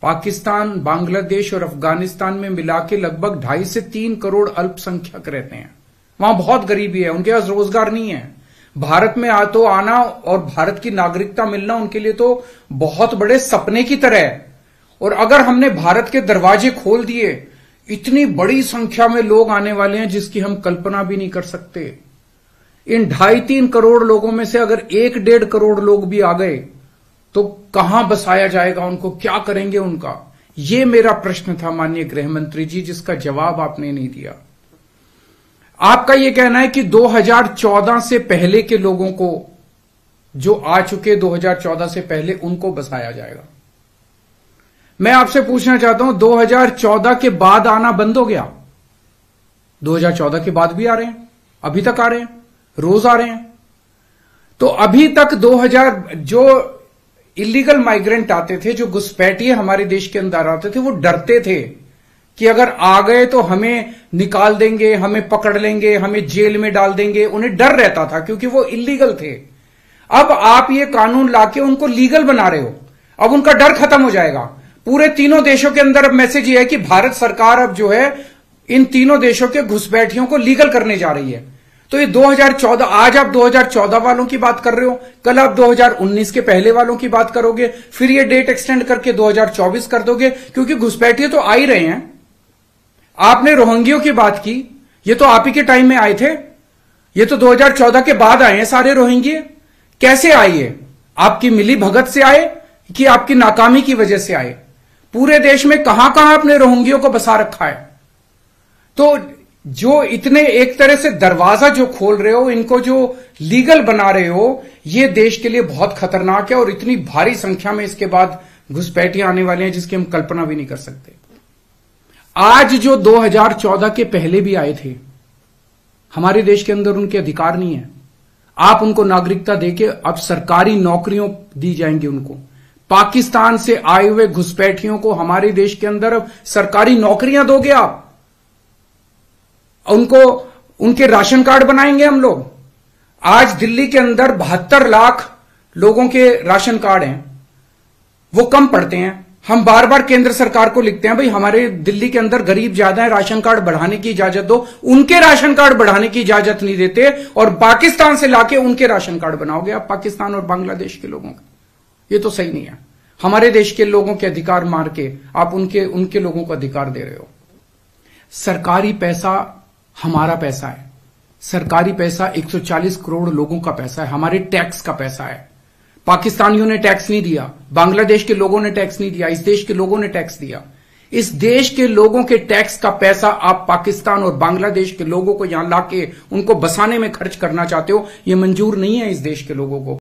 पाकिस्तान, बांग्लादेश और अफगानिस्तान में मिला के लगभग 2.5 से 3 करोड़ अल्पसंख्यक रहते हैं। वहां बहुत गरीबी है, उनके पास रोजगार नहीं है। भारत में आना और भारत की नागरिकता मिलना उनके लिए तो बहुत बड़े सपने की तरह है। और अगर हमने भारत के दरवाजे खोल दिए, इतनी बड़ी संख्या में लोग आने वाले हैं जिसकी हम कल्पना भी नहीं कर सकते। इन 2.5-3 करोड़ लोगों में से अगर 1-1.5 करोड़ लोग भी आ गए तो कहां बसाया जाएगा उनको, क्या करेंगे उनका? ये मेरा प्रश्न था माननीय गृह मंत्री जी, जिसका जवाब आपने नहीं दिया। आपका यह कहना है कि 2014 से पहले के लोगों को, जो आ चुके 2014 से पहले, उनको बसाया जाएगा। मैं आपसे पूछना चाहता हूं, 2014 के बाद आना बंद हो गया? 2014 के बाद भी आ रहे हैं, अभी तक आ रहे हैं, रोज आ रहे हैं। तो अभी तक 2000 जो इलीगल माइग्रेंट आते थे, जो घुसपैठिए हमारे देश के अंदर आते थे, वो डरते थे कि अगर आ गए तो हमें निकाल देंगे, हमें पकड़ लेंगे, हमें जेल में डाल देंगे। उन्हें डर रहता था क्योंकि वो इलीगल थे। अब आप ये कानून लाके उनको लीगल बना रहे हो, अब उनका डर खत्म हो जाएगा। पूरे तीनों देशों के अंदर अब मैसेज ये है कि भारत सरकार अब जो है इन तीनों देशों के घुसपैठियों को लीगल करने जा रही है। तो ये 2014, आज आप 2014 वालों की बात कर रहे हो, कल आप 2019 के पहले वालों की बात करोगे, फिर ये डेट एक्सटेंड करके 2024 कर दोगे, क्योंकि घुसपैठिए तो आ ही रहे हैं। आपने रोहिंग्यों की बात की, ये तो आप ही के टाइम में आए थे, ये तो 2014 के बाद आए हैं सारे रोहिंग्ये। कैसे आए ये? आपकी मिली भगत से आए कि आपकी नाकामी की वजह से आए? पूरे देश में कहां कहां आपने रोहिंग्यों को बसा रखा है? तो जो इतने एक तरह से दरवाजा जो खोल रहे हो, इनको जो लीगल बना रहे हो, ये देश के लिए बहुत खतरनाक है। और इतनी भारी संख्या में इसके बाद घुसपैठिए आने वाले हैं जिसकी हम कल्पना भी नहीं कर सकते। आज जो 2014 के पहले भी आए थे, हमारे देश के अंदर उनके अधिकार नहीं है। आप उनको नागरिकता देके अब सरकारी नौकरियों दी जाएंगी उनको। पाकिस्तान से आए हुए घुसपैठियों को हमारे देश के अंदर अब सरकारी नौकरियां दोगे आप, उनको उनके राशन कार्ड बनाएंगे हम लोग। आज दिल्ली के अंदर 72 लाख लोगों के राशन कार्ड हैं, वो कम पड़ते हैं। हम बार बार केंद्र सरकार को लिखते हैं, भाई हमारे दिल्ली के अंदर गरीब ज्यादा है, राशन कार्ड बढ़ाने की इजाजत दो। उनके राशन कार्ड बढ़ाने की इजाजत नहीं देते और पाकिस्तान से लाके उनके राशन कार्ड बनाओगे आप, पाकिस्तान और बांग्लादेश के लोगों का। ये तो सही नहीं है। हमारे देश के लोगों के अधिकार मार के आप उनके लोगों को अधिकार दे रहे हो। सरकारी पैसा हमारा पैसा है, सरकारी पैसा 140 करोड़ लोगों का पैसा है, हमारे टैक्स का पैसा है। पाकिस्तानियों ने टैक्स नहीं दिया, बांग्लादेश के लोगों ने टैक्स नहीं दिया, इस देश के लोगों ने टैक्स दिया। इस देश के लोगों के टैक्स का पैसा आप पाकिस्तान और बांग्लादेश के लोगों को यहां लाके उनको बसाने में खर्च करना चाहते हो। यह मंजूर नहीं है इस देश के लोगों को।